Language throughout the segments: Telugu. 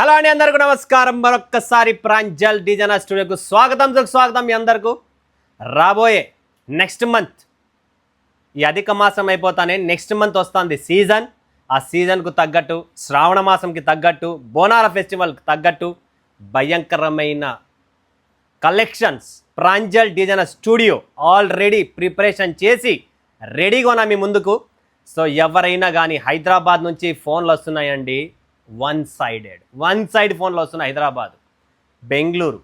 హలో అండి, అందరికీ నమస్కారం. మరొక్కసారి ప్రాంజల్ డిజైనర్ స్టూడియోకు స్వాగతం. మీ అందరికీ రాబోయే నెక్స్ట్ మంత్ ఈ అధిక మాసం అయిపోతానే నెక్స్ట్ మంత్ వస్తుంది సీజన్. ఆ సీజన్కు తగ్గట్టు, శ్రావణ మాసంకి తగ్గట్టు, బోనాల ఫెస్టివల్కి తగ్గట్టు భయంకరమైన collections Pranjal designer studio already preparation చేసి రెడీగా ఉన్నా మీ ముందుకు. సో ఎవరైనా కానీ హైదరాబాద్ నుంచి ఫోన్లు వస్తున్నాయండి, వన్ సైడ్ ఫోన్లు వస్తున్నాయి. హైదరాబాద్, బెంగళూరు,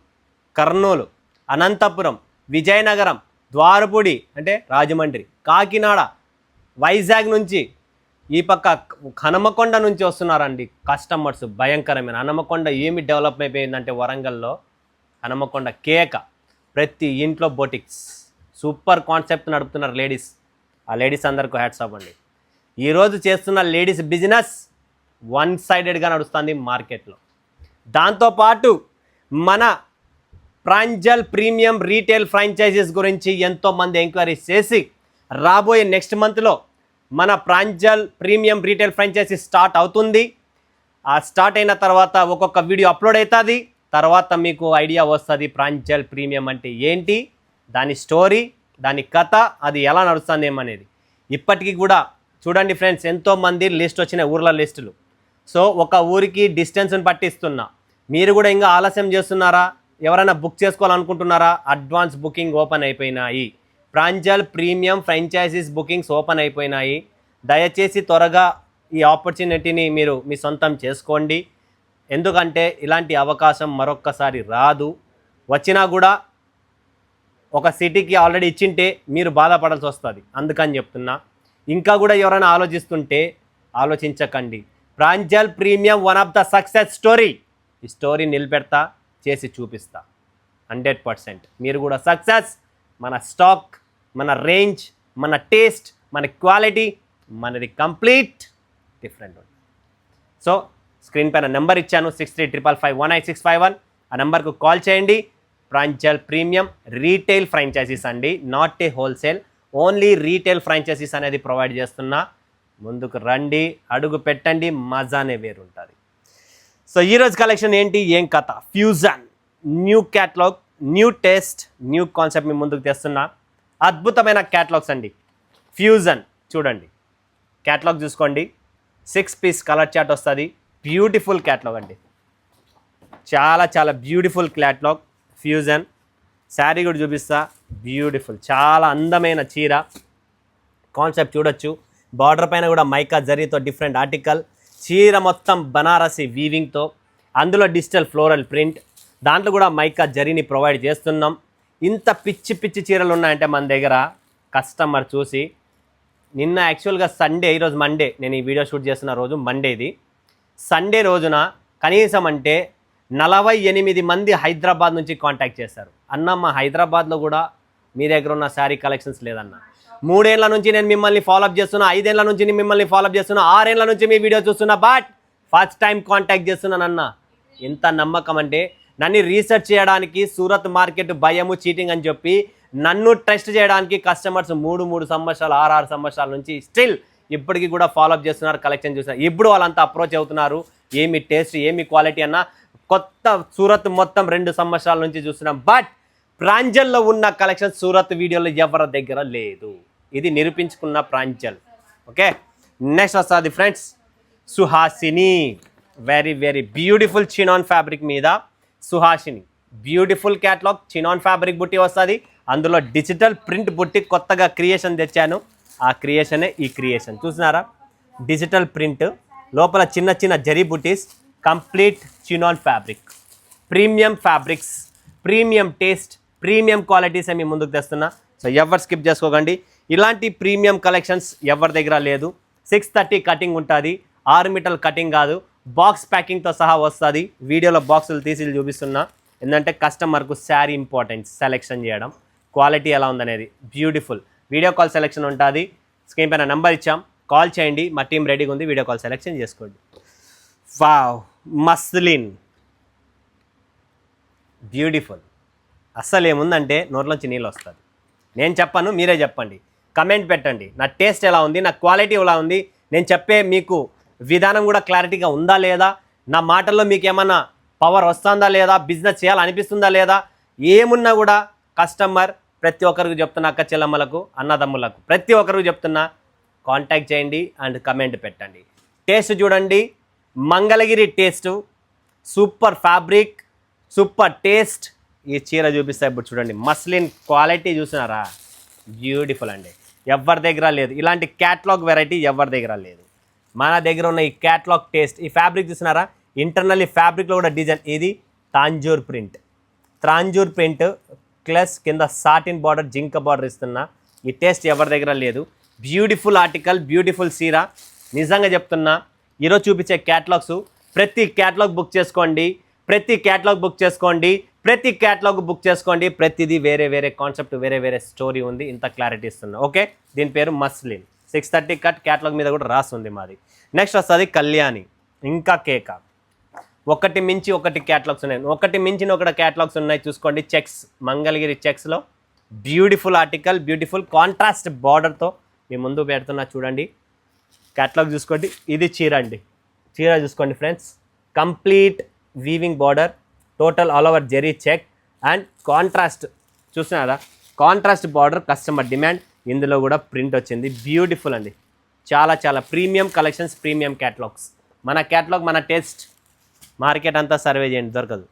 కర్నూలు, అనంతపురం, విజయనగరం, ద్వారపూడి అంటే రాజమండ్రి, కాకినాడ, వైజాగ్ నుంచి, ఈ పక్క హనుమకొండ నుంచి వస్తున్నారండి కస్టమర్స్. భయంకరమైన హనుమకొండ ఏమి డెవలప్ అయిపోయిందంటే వరంగల్లో హనుమకొండ కేక, ప్రతి ఇంట్లో బొటిక్స్, సూపర్ కాన్సెప్ట్ నడుపుతున్నారు లేడీస్. ఆ లేడీస్ అందరికీ హ్యాట్స్ ఆఫ్ అండి. ఈరోజు చేస్తున్న లేడీస్ బిజినెస్ వన్ సైడెడ్గా నడుస్తుంది మార్కెట్లో. దాంతోపాటు మన ప్రాంజల్ ప్రీమియం రీటైల్ ఫ్రాంచైజీస్ గురించి ఎంతోమంది ఎంక్వైరీస్ చేసి రాబోయే నెక్స్ట్ మంత్లో మన Pranjal premium retail franchise start అవుతుంది. ఆ స్టార్ట్ అయిన తర్వాత ఒక్కొక్క వీడియో అప్లోడ్ అవుతుంది. తర్వాత మీకు ఐడియా వస్తుంది ప్రాంజల్ ప్రీమియం అంటే ఏంటి, దాని స్టోరీ, దాని కథ, అది ఎలా నడుస్తుంది ఏమనేది. ఇప్పటికీ కూడా చూడండి ఫ్రెండ్స్, ఎంతోమంది లిస్ట్ వచ్చినాయి, ఊర్ల లిస్టులు. సో ఒక ఊరికి డిస్టెన్స్ని పట్టిస్తున్నా. మీరు కూడా ఇంకా ఆలస్యం చేస్తున్నారా? ఎవరైనా బుక్ చేసుకోవాలనుకుంటున్నారా? అడ్వాన్స్ బుకింగ్ ఓపెన్ అయిపోయినాయి. Pranjal premium franchises bookings open అయిపోయినాయి. దయచేసి త్వరగా ఈ ఆపర్చునిటీని మీరు మీ సొంతం చేసుకోండి. ఎందుకంటే ఇలాంటి అవకాశం మరొక్కసారి రాదు. వచ్చినా కూడా ఒక సిటీకి ఆల్రెడీ ఇచ్చింటే మీరు బాధపడాల్సి వస్తుంది. అందుకని చెప్తున్నా. ఇంకా కూడా ఎవరైనా ఆలోచిస్తుంటే ఆలోచించకండి. Pranjal premium one of the success story. ఈ స్టోరీ నిలబెడతా, చేసి చూపిస్తా 100%. మీరు కూడా సక్సెస్. మన స్టాక్, మన రేంజ్, మన టేస్ట్, మన క్వాలిటీ, మనది కంప్లీట్ డిఫరెంట్ ఉంది. సో స్క్రీన్ పైన నెంబర్ ఇచ్చాను, 6355518651. ఆ నెంబర్కు కాల్ చేయండి. ప్రాంజల్ ప్రీమియం రీటైల్ ఫ్రాంచైజీస్ అండి, not a wholesale, only retail franchises అనేది ప్రొవైడ్ చేస్తున్నా. ముందుకు రండి, అడుగు పెట్టండి, మజానే వేరుంటుంది. సో ఈరోజు కలెక్షన్ ఏంటి, ఏం కథ? Fusion, new catalogue, new taste, new concept మీ ముందుకు తెస్తున్నా. అద్భుతమైన క్యాటలాగ్స్ అండి. ఫ్యూజన్ చూడండి, క్యాటలాగ్ చూసుకోండి. 6 పీస్ కలర్ చార్ట్ వస్తుంది. బ్యూటిఫుల్ క్యాటలాగ్ అండి, చాలా చాలా బ్యూటిఫుల్ క్యాటలాగ్. ఫ్యూజన్ శారీ కూడా చూపిస్తా. బ్యూటిఫుల్, చాలా అందమైన చీర. కాన్సెప్ట్ చూడొచ్చు. బార్డర్ పైన కూడా మైకా జరీతో డిఫరెంట్ ఆర్టికల్. చీర మొత్తం బనారసి వీవింగ్తో, అందులో డిజిటల్ ఫ్లోరల్ ప్రింట్, దాంట్లో కూడా మైకా జరీని ప్రొవైడ్ చేస్తున్నాం. ఇంత పిచ్చి పిచ్చి చీరలు ఉన్నాయంటే మన దగ్గర కస్టమర్ చూసి, నిన్న యాక్చువల్గా సండే, ఈరోజు మండే, నేను ఈ వీడియో షూట్ చేస్తున్న రోజు మండేది. సండే రోజున కనీసం అంటే 48 మంది హైదరాబాద్ నుంచి కాంటాక్ట్ చేశారు. అన్న మా హైదరాబాద్లో కూడా మీ దగ్గర ఉన్న శారీ కలెక్షన్స్ లేదన్న. 3 ఏళ్ల నుంచి నేను మిమ్మల్ని ఫాలోఅప్ చేస్తున్నా, 5 ఏళ్ల నుంచి నేను మిమ్మల్ని ఫాలోఅప్ చేస్తున్నా, 6 ఏళ్ల నుంచి మీ వీడియో చూస్తున్నా, బట్ ఫస్ట్ టైం కాంటాక్ట్ చేస్తున్నానన్న. ఎంత నమ్మకం అంటే, నన్ను రీసెర్చ్ చేయడానికి సూరత్ మార్కెట్ భయము, చీటింగ్ అని చెప్పి నన్ను టెస్ట్ చేయడానికి కస్టమర్స్ 3 సంవత్సరాలు, 6 సంవత్సరాల నుంచి స్టిల్ ఇప్పటికీ కూడా ఫాలోఅప్ చేస్తున్నారు, కలెక్షన్ చూస్తున్నారు. ఇప్పుడు వాళ్ళంతా అప్రోచ్ అవుతున్నారు. ఏమి టేస్ట్, ఏమి క్వాలిటీ అన్న. కొత్త సూరత్ మొత్తం 2 సంవత్సరాల నుంచి చూస్తున్నాం, బట్ ప్రాంజల్లో ఉన్న కలెక్షన్ సూరత్ వీడియోలో ఎవరి దగ్గర లేదు. ఇది నిరూపించుకున్న ప్రాంజల్. ఓకే, నెక్స్ట్ వస్తుంది friends Suhasini. Very very beautiful chinon fabric మీద Suhasini. Beautiful catalogue, chinon fabric బుట్టి వస్తుంది. అందులో డిజిటల్ ప్రింట్ బుట్టి కొత్తగా క్రియేషన్ తెచ్చాను. ఆ క్రియేషనే ఈ క్రియేషన్. చూసినారా? డిజిటల్ ప్రింట్, లోపల చిన్న చిన్న జరీ బుట్టీస్, complete chinon fabric. Premium fabrics, premium taste, premium qualities మీ ముందుకు తెస్తున్నా. సో ఎవరు స్కిప్ చేసుకోకండి. ఇలాంటి ప్రీమియం కలెక్షన్స్ ఎవరి దగ్గర లేదు. 630 కటింగ్ ఉంటుంది, 6 మీటర్ల కటింగ్ కాదు, బాక్స్ ప్యాకింగ్తో సహా వస్తుంది. వీడియోలో బాక్సులు తీసి చూపిస్తున్నా, ఎందుకంటే కస్టమర్కు శారీ ఇంపార్టెన్స్ సెలెక్షన్ చేయడం, క్వాలిటీ ఎలా ఉందనేది. బ్యూటిఫుల్ వీడియో కాల్ సెలెక్షన్ ఉంటుంది. స్క్రీన్ పైన నెంబర్ ఇచ్చాం, కాల్ చేయండి. మా టీం రెడీగా ఉంది, వీడియో కాల్ సెలెక్షన్ చేసుకోండి. Wow, muslin beautiful. అస్సలు ఏముందంటే నోట్లోంచి నీళ్ళు వస్తుంది. నేను చెప్పను, మీరే చెప్పండి, కమెంట్ పెట్టండి. నా టేస్ట్ ఎలా ఉంది, నా క్వాలిటీ ఎలా ఉంది, నేను చెప్పే మీకు విధానం కూడా క్లారిటీగా ఉందా లేదా, నా మాటల్లో మీకు ఏమన్నా పవర్ వస్తుందా లేదా, బిజినెస్ చేయాలనిపిస్తుందా లేదా, ఏమున్నా కూడా కస్టమర్ ప్రతి ఒక్కరికి చెప్తున్నా, అక్క చెల్లమ్మలకు అన్నదమ్ములకు ప్రతి ఒక్కరికి చెప్తున్నా, కాంటాక్ట్ చేయండి అండ్ కమెంట్ పెట్టండి. టేస్ట్ చూడండి, Mangalagiri taste, super fabric, super taste. ఈ చీర చూపిస్తా ఇప్పుడు చూడండి, మస్లిన్ క్వాలిటీ చూసినారా, బ్యూటిఫుల్ అండి. ఎవరి దగ్గర లేదు ఇలాంటి క్యాట్లాగ్ వెరైటీ, ఎవరి దగ్గర లేదు. మన దగ్గర ఉన్న ఈ క్యాట్లాగ్ టేస్ట్, ఈ ఫ్యాబ్రిక్ చూసినారా, ఇంటర్నల్లీ ఫ్యాబ్రిక్లో కూడా డిజైన్. ఇది తాంజూర్ ప్రింట్ ప్లస్ కింద సాటిన్ బార్డర్, జింక బార్డర్ ఇస్తున్నా. ఈ టేస్ట్ ఎవరి దగ్గర లేదు. బ్యూటిఫుల్ ఆర్టికల్, బ్యూటిఫుల్ సీర. నిజంగా చెప్తున్నా, ఈరోజు చూపించే క్యాట్లాగ్స్ ప్రతి క్యాట్లాగ్ బుక్ చేసుకోండి, ప్రతిదీ వేరే వేరే కాన్సెప్ట్, వేరే వేరే స్టోరీ ఉంది. ఇంత క్లారిటీ ఇస్తున్నా. ఓకే, దీని పేరు మస్లిన్ 630 కట్, క్యాట్లాగ్ మీద కూడా రాస్తుంది మాది. నెక్స్ట్ వస్తుంది కళ్యాణి, ఇంకా కేక. ఒకటి మించి ఒకటి క్యాట్లాగ్స్ ఉన్నాయి, ఒకటి మించిన ఒకటి క్యాట్లాగ్స్ ఉన్నాయి. చూసుకోండి, చెక్స్, మంగళగిరి చెక్స్లో బ్యూటిఫుల్ ఆర్టికల్, బ్యూటిఫుల్ కాంట్రాస్ట్ బార్డర్తో మీ ముందు పెడుతున్నా. చూడండి క్యాట్లాగ్ చూసుకోండి. ఇది చీర అండి, చీర చూసుకోండి friends, complete weaving border, total all over zari check and contrast. చూస్తున్నారా, కాంట్రాస్ట్ బార్డర్, కస్టమర్ డిమాండ్. ఇందులో కూడా ప్రింట్ వచ్చింది, బ్యూటిఫుల్ అండి. చాలా చాలా ప్రీమియం కలెక్షన్స్, ప్రీమియం క్యాట్లాగ్స్. మన క్యాట్లాగ్, మన టేస్ట్, మార్కెట్ అంతా సర్వే చేయండి, దొరకదు.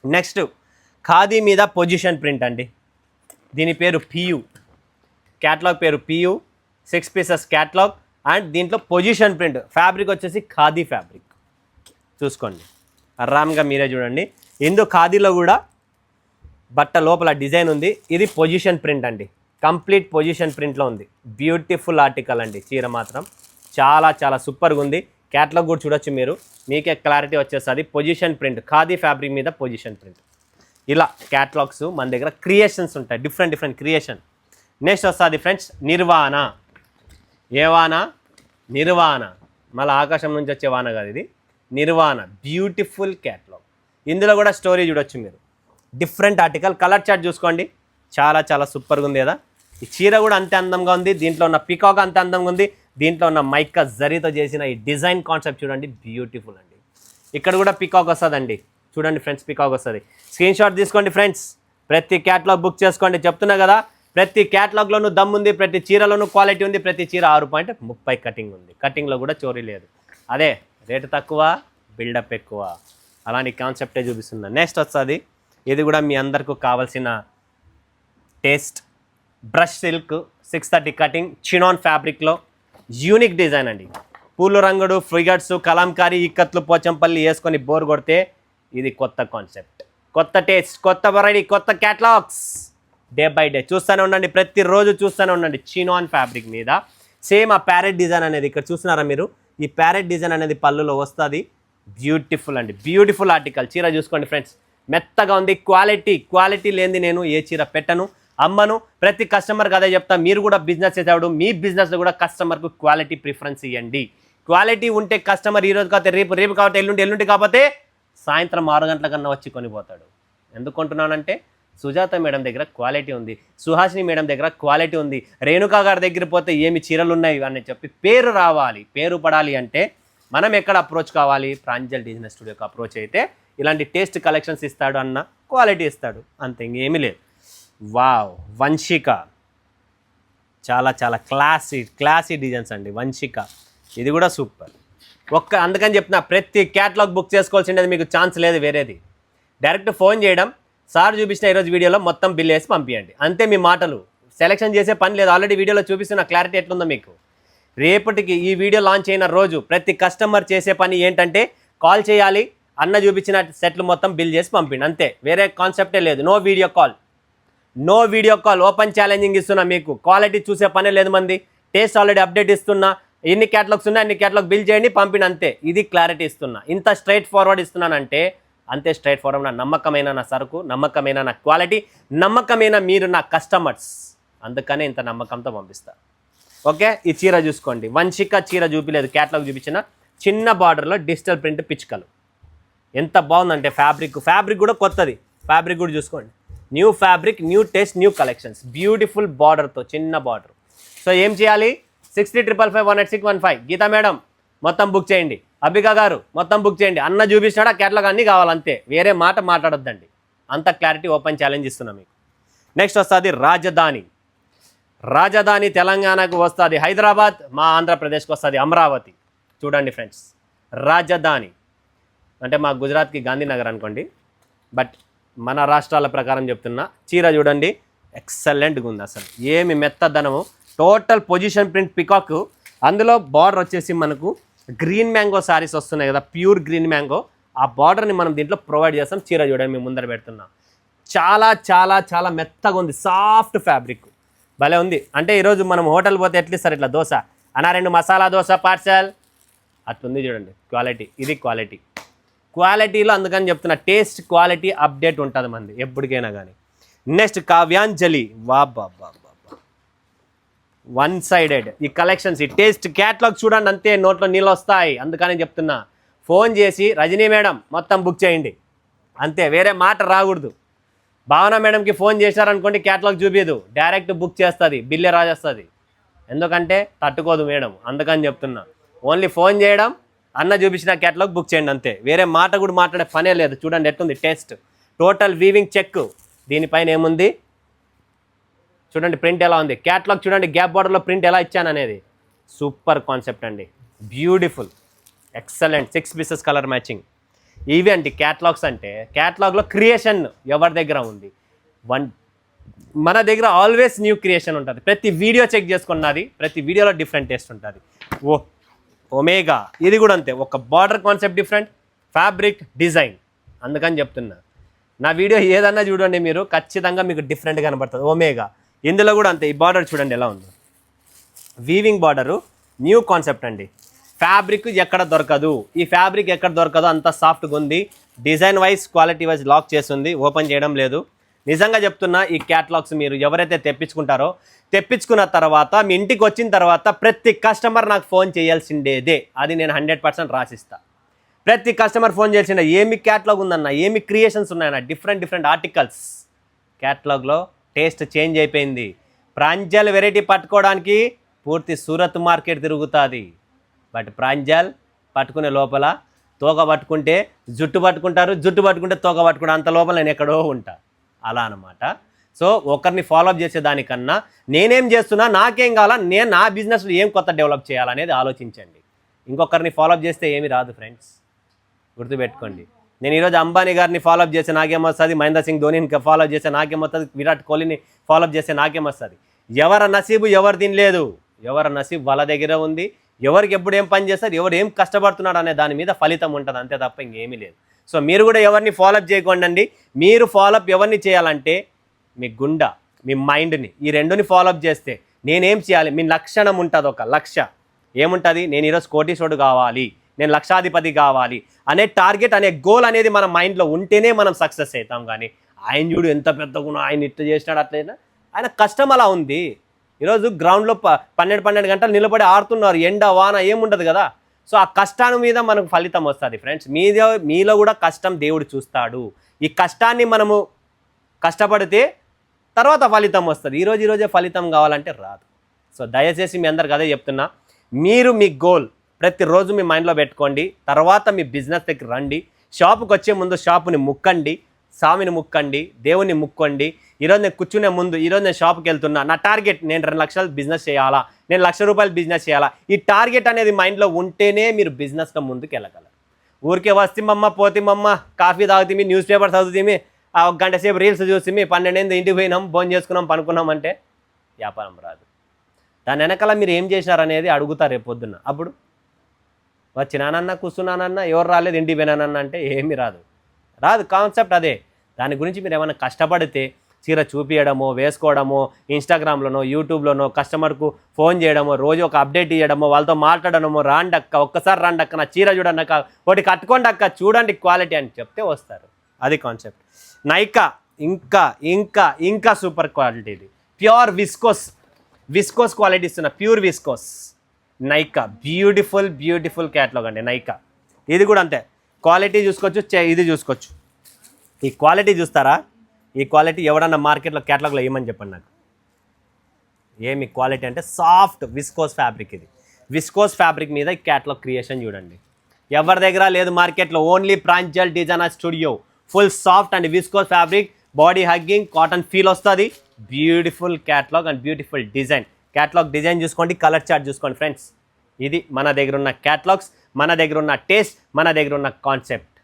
నెక్స్ట్ ఖాదీ మీద పొజిషన్ ప్రింట్ అండి, దీని పేరు పియు, క్యాట్లాగ్ పేరు పియు, 6 పీసెస్ క్యాట్లాగ్ అండ్ దీంట్లో పొజిషన్ ప్రింట్. ఫ్యాబ్రిక్ వచ్చేసి ఖాదీ ఫ్యాబ్రిక్, చూసుకోండి ఆరామ్గా మీరే చూడండి. ఇందులో ఖాదీలో కూడా బట్ట లోపల డిజైన్ ఉంది. ఇది పొజిషన్ ప్రింట్ అండి, కంప్లీట్ పొజిషన్ ప్రింట్లో ఉంది. బ్యూటిఫుల్ ఆర్టికల్ అండి, చీర మాత్రం చాలా చాలా సూపర్గా ఉంది. క్యాట్లాగ్ కూడా చూడొచ్చు మీరు, మీకే క్లారిటీ వచ్చేస్తుంది. పొజిషన్ ప్రింట్, ఖాదీ ఫ్యాబ్రిక్ మీద పొజిషన్ ప్రింట్. ఇలా క్యాట్లాగ్స్ మన దగ్గర క్రియేషన్స్ ఉంటాయి, డిఫరెంట్ డిఫరెంట్ క్రియేషన్. నెక్స్ట్ వస్తుంది ఫ్రెండ్స్ నిర్వాణ. ఏ వాన? నిర్వాణ, మళ్ళీ ఆకాశం నుంచి వచ్చే వాన కాదు, ఇది నిర్వాణ. బ్యూటిఫుల్ క్యాట్లాగ్, ఇందులో కూడా స్టోరీ చూడొచ్చు మీరు. డిఫరెంట్ ఆర్టికల్, కలర్ చార్ట్ చూసుకోండి, చాలా చాలా సూపర్గా ఉంది కదా. ఈ చీర కూడా అంతే అందంగా ఉంది, దీంట్లో ఉన్న పికాక్ అంతే అందంగా ఉంది, దీంట్లో ఉన్న మైకా జరీతో చేసిన ఈ డిజైన్ కాన్సెప్ట్ చూడండి, బ్యూటిఫుల్ అండి. ఇక్కడ కూడా పికాక్ వస్తుందండి, చూడండి ఫ్రెండ్స్, పికాక్ వస్తుంది. స్క్రీన్ షాట్ తీసుకోండి ఫ్రెండ్స్, ప్రతి క్యాట్లాగ్ బుక్ చేసుకోండి. చెప్తున్నా కదా, ప్రతి క్యాట్లాగ్లోనూ దమ్ ఉంది, ప్రతి చీరలోనూ క్వాలిటీ ఉంది, ప్రతి చీర 6.30 కటింగ్ ఉంది. కటింగ్లో కూడా చోరీ లేదు. అదే రేటు తక్కువ, బిల్డప్ ఎక్కువ, అలాంటి కాన్సెప్టే చూపిస్తున్నా. నెక్స్ట్ వస్తుంది, ఇది కూడా మీ అందరికీ కావాల్సిన taste, brush silk 630 cutting, chinon ఫ్యాబ్రిక్లో యూనిక్ డిజైన్ అండి. పూలు రంగుడు, ఫిగర్స్, కలంకారీ, ఇక్కత్లు, పోచంపల్లి వేసుకొని బోర్ కొడితే ఇది కొత్త కాన్సెప్ట్, కొత్త టేస్ట్, కొత్త వెరైటీ, కొత్త క్యాటలాగ్స్. డే బై డే చూస్తూనే ఉండండి, ప్రతిరోజు చూస్తూనే ఉండండి. చినాన్ ఫ్యాబ్రిక్ మీద సేమ్ ఆ ప్యారెట్ డిజైన్ అనేది ఇక్కడ చూస్తున్నారా మీరు, ఈ ప్యారెట్ డిజైన్ అనేది పళ్ళులో వస్తుంది. బ్యూటిఫుల్ అండి, బ్యూటిఫుల్ ఆర్టికల్. చీర చూసుకోండి ఫ్రెండ్స్, మెత్తగా ఉంది. క్వాలిటీ లేనిది నేను ఏ చీర పెట్టను, అమ్మను. ప్రతి కస్టమర్కి అదే చెప్తా, మీరు కూడా బిజినెస్ చేసేవాడు, మీ బిజినెస్లో కూడా కస్టమర్కు క్వాలిటీ ప్రిఫరెన్స్ ఇవ్వండి. క్వాలిటీ ఉంటే కస్టమర్ ఈరోజు కాకపోతే రేపు కాకపోతే ఎల్లుండి కాకపోతే సాయంత్రం 6 గంటల కన్నా వచ్చి కొనిపోతాడు. ఎందుకు కొంటున్నానంటే సుజాత మేడం దగ్గర క్వాలిటీ ఉంది, సుహాసిని మేడం దగ్గర క్వాలిటీ ఉంది, రేణుకా గారి దగ్గర పోతే ఏమి చీరలు ఉన్నాయి అని చెప్పి పేరు రావాలి, పేరు పడాలి అంటే మనం ఎక్కడ అప్రోచ్ కావాలి? ప్రాంజల్ డిజైనర్ స్టూడియోకి అప్రోచ్ అయితే ఇలాంటి టేస్ట్ కలెక్షన్స్ ఇస్తాడు అన్న, క్వాలిటీ ఇస్తాడు, అంతే, ఇంకేమీ లేదు. వావ్, వంశిక, చాలా చాలా క్లాసీ డిజైన్స్ అండి. వంశిక ఇది కూడా సూపర్. అందుకని చెప్తున్నా, ప్రతి క్యాటలాగ్ బుక్ చేసుకోవాల్సిండేది, మీకు ఛాన్స్ లేదు వేరేది. డైరెక్ట్ ఫోన్ చేయడం, సార్ చూపించిన ఈరోజు వీడియోలో మొత్తం బిల్ వేసి పంపించండి, అంతే. మీ మాటలు సెలెక్షన్ చేసే పని లేదు, ఆల్రెడీ వీడియోలో చూపిస్తున్న క్లారిటీ ఎట్లుందో మీకు. రేపటికి ఈ వీడియో లాంచ్ అయిన రోజు ప్రతి కస్టమర్ చేసే పని ఏంటంటే కాల్ చేయాలి, అన్న చూపించిన సెట్లు మొత్తం బిల్ చేసి పంపిండి, అంతే. వేరే కాన్సెప్టే లేదు. No video call, open challenging ఇస్తున్నా మీకు. క్వాలిటీ చూసే పనే లేదు మంది. టేస్ట్ ఆల్రెడీ అప్డేట్ ఇస్తున్నా, ఎన్ని క్యాటలాగ్స్ ఉన్నాయి అన్ని క్యాటలాగ్ బిల్ చేయండి, పంపిణీ, అంతే. ఇది క్లారిటీ ఇస్తున్నా. ఇంత స్ట్రైట్ ఫార్వర్డ్ ఇస్తున్నానంటే అంతే స్ట్రైట్ ఫార్వర్డ్. నా నమ్మకమైన నా సరుకు, నమ్మకమైన నా క్వాలిటీ, నమ్మకమైన మీరు నా కస్టమర్స్, అందుకనే ఇంత నమ్మకంతో పంపిస్తా. ఓకే, ఈ చీర చూసుకోండి. వంశిక చీర చూపిలేదు, క్యాటలాగ్ చూపించిన. చిన్న బార్డర్లో డిజిటల్ ప్రింట్ పిచ్చుకలు, ఎంత బాగుందంటే ఫ్యాబ్రిక్ కూడా కొత్తది. ఫ్యాబ్రిక్ కూడా చూసుకోండి, new fabric, new taste, new collections, beautiful బార్డర్తో, చిన్న బార్డర్. సో ఏం చేయాలి? 6355186115 గీతా మేడం మొత్తం బుక్ చేయండి. అబ్బికా గారు మొత్తం బుక్ చేయండి. అన్న చూపించినాడు ఆ క్యాటలాగ్ అన్నీ కావాలంతే, వేరే మాట మాట్లాడొద్దండి. అంత క్లారిటీ ఓపెన్ ఛాలెంజ్ ఇస్తున్నాం మీకు. నెక్స్ట్ వస్తుంది రాజధాని. రాజధాని తెలంగాణకు వస్తుంది హైదరాబాద్, మా ఆంధ్రప్రదేశ్కి వస్తుంది అమరావతి. చూడండి ఫ్రెండ్స్, రాజధాని అంటే మా గుజరాత్కి గాంధీనగర్ అనుకోండి, బట్ మన రాష్ట్రాల ప్రకారం చెప్తున్నా. చీర చూడండి, ఎక్సలెంట్గా ఉంది అసలు, ఏమి మెత్తదనము. టోటల్ పొజిషన్ ప్రింట్ పికాక్, అందులో బార్డర్ వచ్చేసి మనకు గ్రీన్ మ్యాంగో శారీస్ వస్తున్నాయి కదా, ప్యూర్ గ్రీన్ మ్యాంగో. ఆ బార్డర్ని మనం దీంట్లో ప్రొవైడ్ చేస్తాం. చీర చూడండి, మేము ముందర పెడుతున్నాం. చాలా చాలా చాలా మెత్తగా ఉంది, సాఫ్ట్ ఫ్యాబ్రిక్, భలే ఉంది. అంటే ఈరోజు మనం హోటల్ పోతే ఎట్లా ఇస్తారు, ఇట్లా దోశ అన్నా 2 మసాలా దోశ పార్సల్, అట్లుంది చూడండి క్వాలిటీ. ఇది క్వాలిటీలో అందుకని చెప్తున్నా, టేస్ట్ క్వాలిటీ అప్డేట్ ఉంటుంది మంది ఎప్పటికైనా కానీ. నెక్స్ట్ కావ్యాంజలి, వా బాబా, 1 సైడెడ్ ఈ కలెక్షన్స్. ఈ టేస్ట్ క్యాటలాగ్ చూడండి, అంతే నోట్లో నీళ్ళు వస్తాయి. అందుకని చెప్తున్నా, ఫోన్ చేసి రజనీ మేడం మొత్తం బుక్ చేయండి అంతే, వేరే మాట రాకూడదు. భావన మేడంకి ఫోన్ చేశారనుకోండి, క్యాటలాగ్ చూపించదు, డైరెక్ట్ బుక్ చేస్తుంది, బిల్లే రాజేస్తుంది. ఎందుకంటే తట్టుకోదు మేడం, అందుకని చెప్తున్నా. ఓన్లీ ఫోన్ చేయడం, అన్న చూపించిన క్యాటలాగ్ బుక్ చేయండి అంతే, వేరే మాట కూడా మాట్లాడే పనే లేదు. చూడండి ఎట్లుంది టేస్ట్, టోటల్ వీవింగ్ చెక్. దీనిపైన ఏముంది చూడండి, ప్రింట్ ఎలా ఉంది. క్యాటలాగ్ చూడండి, గ్యాప్ బార్డర్లో ప్రింట్ ఎలా ఇచ్చాను అనేది, సూపర్ కాన్సెప్ట్ అండి, beautiful, excellent. 6 pieces colour matching. ఇవి అంటే క్యాటలాగ్స్ అంటే, క్యాటలాగ్లో క్రియేషన్ ఎవరి దగ్గర ఉంది, మన దగ్గర ఆల్వేస్ న్యూ క్రియేషన్ ఉంటుంది. ప్రతి వీడియో చెక్ చేసుకున్నది, ప్రతి వీడియోలో డిఫరెంట్ టేస్ట్ ఉంటుంది. ఒమేగా ఇది కూడా అంతే, ఒక border concept different, fabric design. అందుకని చెప్తున్నా, నా వీడియో ఏదన్నా చూడండి మీరు, ఖచ్చితంగా మీకు డిఫరెంట్ కనబడుతుంది. ఒమేగా ఇందులో కూడా అంతే. ఈ బార్డర్ చూడండి ఎలా ఉంది, వీవింగ్ బార్డరు, న్యూ కాన్సెప్ట్ అండి. ఫ్యాబ్రిక్ ఎక్కడ దొరకదు, ఈ ఫ్యాబ్రిక్ ఎక్కడ దొరకదు, అంత సాఫ్ట్గా ఉంది. Design wise, quality wise lock చేస్తుంది, ఓపెన్ చేయడం లేదు. నిజంగా చెప్తున్నా, ఈ క్యాటలాగ్స్ మీరు ఎవరైతే తెప్పించుకుంటారో, తెప్పించుకున్న తర్వాత మీ ఇంటికి వచ్చిన తర్వాత ప్రతి కస్టమర్ నాకు ఫోన్ చేయాల్సిండేదే, అది నేను 100% రాసిస్తా. ప్రతి కస్టమర్ ఫోన్ చేయాల్సిందే, ఏమి క్యాటలాగ్ ఉందన్న, ఏమి క్రియేషన్స్ ఉన్నాయన్న, డిఫరెంట్ ఆర్టికల్స్. క్యాటలాగ్లో టేస్ట్ చేంజ్ అయిపోయింది. ప్రాంజల్ వెరైటీ పట్టుకోవడానికి పూర్తి సూరత్ మార్కెట్ తిరుగుతుంది, బట్ ప్రాంజల్ పట్టుకునే లోపల తోక పట్టుకుంటే జుట్టు పట్టుకుంటారు, జుట్టు పట్టుకుంటే తోక పట్టుకుంటారు, అంత లోపల నేను ఎక్కడో ఉంటా, అలా అనమాట. సో ఒకరిని ఫాలోఅప్ చేసేదానికన్నా నేనేం చేస్తున్నా, నాకేం కావాలా, నేను నా బిజినెస్లో ఏం కొత్త డెవలప్ చేయాలనేది ఆలోచించండి. ఇంకొకరిని ఫాలోఅప్ చేస్తే ఏమీ రాదు ఫ్రెండ్స్, గుర్తుపెట్టుకోండి. నేను ఈరోజు అంబానీ గారిని ఫాలోఅప్ చేస్తే నాకేమొస్తుంది, మహేంద్ర సింగ్ ధోనిని ఫాలోఅప్ చేస్తే నాకేమొస్తుంది, విరాట్ కోహ్లీని ఫాలోఅప్ చేస్తే నాకేమొస్తుంది. ఎవరి నసీబు ఎవరు తినలేదు, ఎవరి నసీబు వాళ్ళ దగ్గర ఉంది. ఎవరికి ఎప్పుడు ఏం పని చేస్తారు, ఎవరు ఏం కష్టపడుతున్నాడు అనే దాని మీద ఫలితం ఉంటుంది, అంతే తప్ప ఇంకేమీ లేదు. సో మీరు కూడా ఎవరిని ఫాలోఅప్ చేయకండి. మీరు ఫాలోఅప్ ఎవరిని చేయాలంటే మీ గుండె, మీ మైండ్ని, ఈ రెండుని ఫాలోఅప్ చేస్తే నేనేం చేయాలి, మీ లక్షణం ఉంటుంది, ఒక లక్ష్య ఏముంటుంది, నేను ఈరోజు కోటీశ్వరుడు కావాలి, నేను లక్షాధిపతి కావాలి అనే టార్గెట్, అనే గోల్ అనేది మన మైండ్లో ఉంటేనే మనం సక్సెస్ అవుతాం. కానీ ఆయన చూడు ఎంత పెద్ద గుణం, ఆయన ఇట్లా చేసినాడు అట్లయినా, ఆయన కష్టం అలా ఉంది. ఈరోజు గ్రౌండ్లో 12 గంటలు నిలబడి ఆడుతున్నారు, ఎండ వాన ఏముండదు కదా. సో ఆ కష్టాన్ని మీద మనకు ఫలితం వస్తుంది ఫ్రెండ్స్. మీలో కూడా కష్టం దేవుడు చూస్తాడు. ఈ కష్టాన్ని మనము కష్టపడితే తర్వాత ఫలితం వస్తుంది. ఈరోజే ఫలితం కావాలంటే రాదు. సో దయచేసి మీ అందరికి అదే చెప్తున్నా, మీరు మీ గోల్ ప్రతిరోజు మీ మైండ్లో పెట్టుకోండి. తర్వాత మీ బిజినెస్ దగ్గర రండి. షాపుకి వచ్చే ముందు షాపుని ముక్కండి, స్వామిని ముక్కండి, దేవుని ముక్కండి. ఈరోజు నేను కూర్చునే ముందు, ఈరోజు నేను షాప్కి వెళ్తున్నా, నా టార్గెట్ నేను 2 లక్షలు బిజినెస్ చేయాలా, నేను ₹1,00,000 బిజినెస్ చేయాలా, ఈ టార్గెట్ అనేది మైండ్లో ఉంటేనే మీరు బిజినెస్లో ముందుకు వెళ్ళగలరు. ఊరికే వస్తేమమ్మ పోతేమమ్మ, కాఫీ తాగుతీమి, న్యూస్ పేపర్ చదువుతీమి, 1 గంట సేపు రీల్స్ చూసి 12 ఇంటికి పోయినాం, భోజనం చేసుకున్నాం, పనుకున్నాం అంటే వ్యాపారం రాదు. దాని వెనకాల మీరు ఏం చేశారనేది అడుగుతారు రేపు పొద్దున్న. అప్పుడు వచ్చినానన్నా, కూర్చున్నానన్నా, ఎవరు రాలేదు, ఇంటికి పోయినానన్నా అంటే ఏమీ రాదు. కాన్సెప్ట్ అదే. దాని గురించి మీరు ఏమైనా కష్టపడితే చీర చూపించడమో, వేసుకోవడమో, ఇన్స్టాగ్రామ్లోనో, యూట్యూబ్లోనో, కస్టమర్కు ఫోన్ చేయడమో, రోజు ఒక అప్డేట్ ఇవ్వడమో, వాళ్ళతో మాట్లాడడమో, రాండక్క, ఒక్కసారి రాండక్క, నా చీర చూడండి అక్క, ఒకటి కట్టుకోండి అక్క, చూడండి క్వాలిటీ అని చెప్తే వస్తారు. అది కాన్సెప్ట్. నైకా ఇంకా సూపర్ క్వాలిటీ, ఇది ప్యూర్ విస్కోస్ క్వాలిటీ ఇస్తున్న, pure viscose Nykaa, beautiful catalogue అండి నైకా. ఇది కూడా అంతే, క్వాలిటీ చూసుకోవచ్చు, ఇది చూసుకోవచ్చు. ఈ క్వాలిటీ చూస్తారా, ఈ క్వాలిటీ ఎవడన్నా మార్కెట్లో క్యాటలాగ్లో ఏమని చెప్పండి నాకు. ఏమి క్వాలిటీ అంటే సాఫ్ట్ విస్కోస్ ఫ్యాబ్రిక్, ఇది విస్కోస్ ఫ్యాబ్రిక్ మీద ఈ క్యాట్లాగ్ క్రియేషన్ చూడండి, ఎవరి దగ్గర లేదు మార్కెట్లో. Only Pranjal designer studio. Full soft and viscose fabric, body hugging, cotton feel వస్తుంది. Beautiful catalogue and beautiful design. Catalogue design చూసుకోండి, కలర్ చార్ట్ చూసుకోండి ఫ్రెండ్స్. ఇది మన దగ్గర ఉన్న క్యాట్లాగ్స్, మన దగ్గర ఉన్న టేస్ట్, మన దగ్గర ఉన్న కాన్సెప్ట్.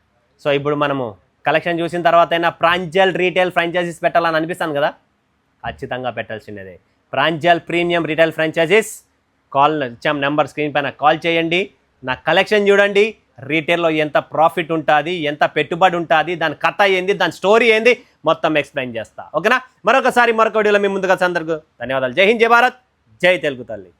సో ఇప్పుడు మనము కలెక్షన్ చూసిన తర్వాత అయినా ప్రాంజల్ రీటైల్ ఫ్రాంచైజీస్ పెట్టాలని అనిపిస్తాను కదా, ఖచ్చితంగా పెట్టాల్సిందే. Pranjal premium retail franchises. Call ఇచ్చాం నెంబర్, స్క్రీన్ పైన కాల్ చేయండి. నా కలెక్షన్ చూడండి, రీటైల్లో ఎంత ప్రాఫిట్ ఉంటుంది, ఎంత పెట్టుబడి ఉంటుంది, దాని కథ ఏంది, దాని స్టోరీ ఏంది, మొత్తం ఎక్స్ప్లెయిన్ చేస్తా. ఓకేనా? మరొక వీడియోలో మీ ముందుగా అందరికీ ధన్యవాదాలు. జై హింద్, జై భారత్, జై తెలుగు తల్లి.